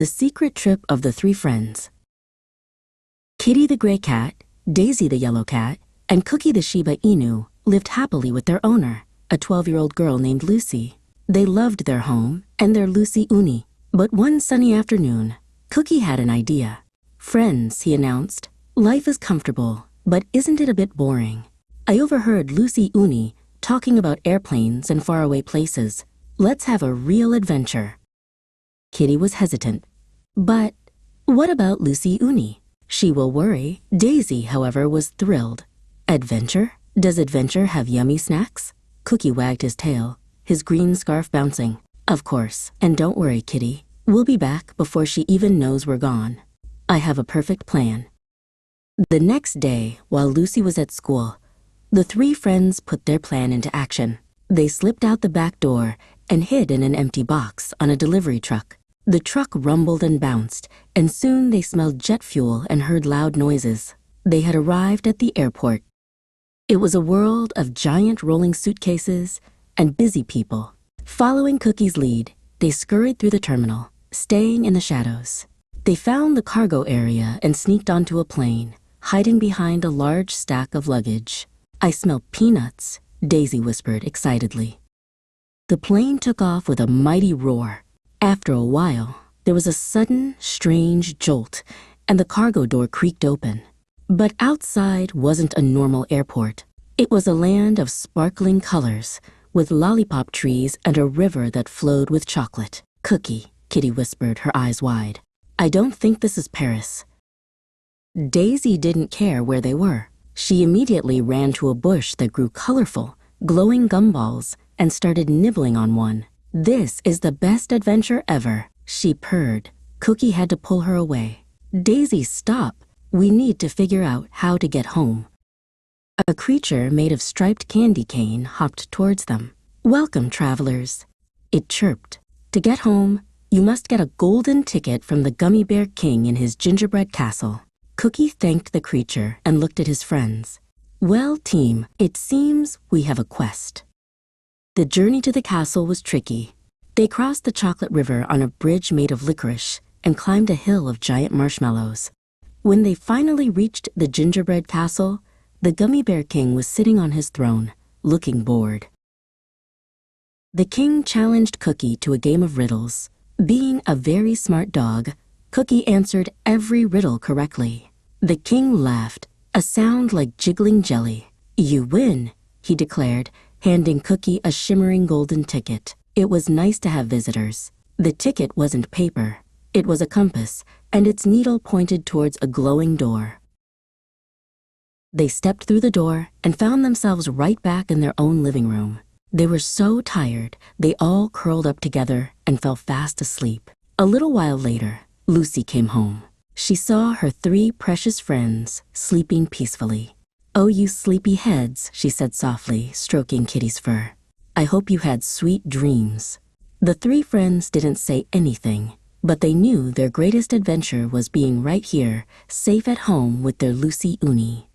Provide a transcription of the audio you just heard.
The Secret Trip of the Three Friends. Kitty the gray cat, Daisy the yellow cat, and Cookie the Shiba Inu lived happily with their owner, a 12-year-old girl named Lucy. They loved their home and their Lucy Uni. But one sunny afternoon, Cookie had an idea. "Friends," he announced, "life is comfortable, but isn't it a bit boring? I overheard Lucy Uni talking about airplanes and faraway places. Let's have a real adventure." Kitty was hesitant. "But what about Lucy Uni? She will worry." Daisy, however, was thrilled. "Adventure? Does adventure have yummy snacks?" Cookie wagged his tail, his green scarf bouncing. "Of course, and don't worry, Kitty. We'll be back before she even knows we're gone. I have a perfect plan." The next day, while Lucy was at school, the three friends put their plan into action. They slipped out the back door and hid in an empty box on a delivery truck. The truck rumbled and bounced, and soon they smelled jet fuel and heard loud noises. They had arrived at the airport. It was a world of giant rolling suitcases and busy people. Following Cookie's lead, they scurried through the terminal, staying in the shadows. They found the cargo area and sneaked onto a plane, hiding behind a large stack of luggage. "I smell peanuts," Daisy whispered excitedly. The plane took off with a mighty roar. After a while, there was a sudden, strange jolt, and the cargo door creaked open. But outside wasn't a normal airport. It was a land of sparkling colors, with lollipop trees and a river that flowed with chocolate. "Cookie," Kitty whispered, her eyes wide. "I don't think this is Paris." Daisy didn't care where they were. She immediately ran to a bush that grew colorful, glowing gumballs, and started nibbling on one. "This is the best adventure ever," she purred. Cookie had to pull her away. "Daisy, stop. We need to figure out how to get home." A creature made of striped candy cane hopped towards them. "Welcome, travelers," it chirped. "To get home, you must get a golden ticket from the Gummy Bear King in his gingerbread castle." Cookie thanked the creature and looked at his friends. "Well, team, it seems we have a quest." The journey to the castle was tricky. They crossed the chocolate river on a bridge made of licorice and climbed a hill of giant marshmallows. When they finally reached the gingerbread castle, the Gummy Bear King was sitting on his throne, looking bored. The king challenged Cookie to a game of riddles. Being a very smart dog, Cookie answered every riddle correctly. The king laughed, a sound like jiggling jelly. "You win," he declared, handing Cookie a shimmering golden ticket. It was nice to have visitors. The ticket wasn't paper. It was a compass, and its needle pointed towards a glowing door. They stepped through the door and found themselves right back in their own living room. They were so tired, they all curled up together and fell fast asleep. A little while later, Lucy came home. She saw her three precious friends sleeping peacefully. "Oh, you sleepy heads," she said softly, stroking Kitty's fur. "I hope you had sweet dreams." The three friends didn't say anything, but they knew their greatest adventure was being right here, safe at home with their Lucy Uni.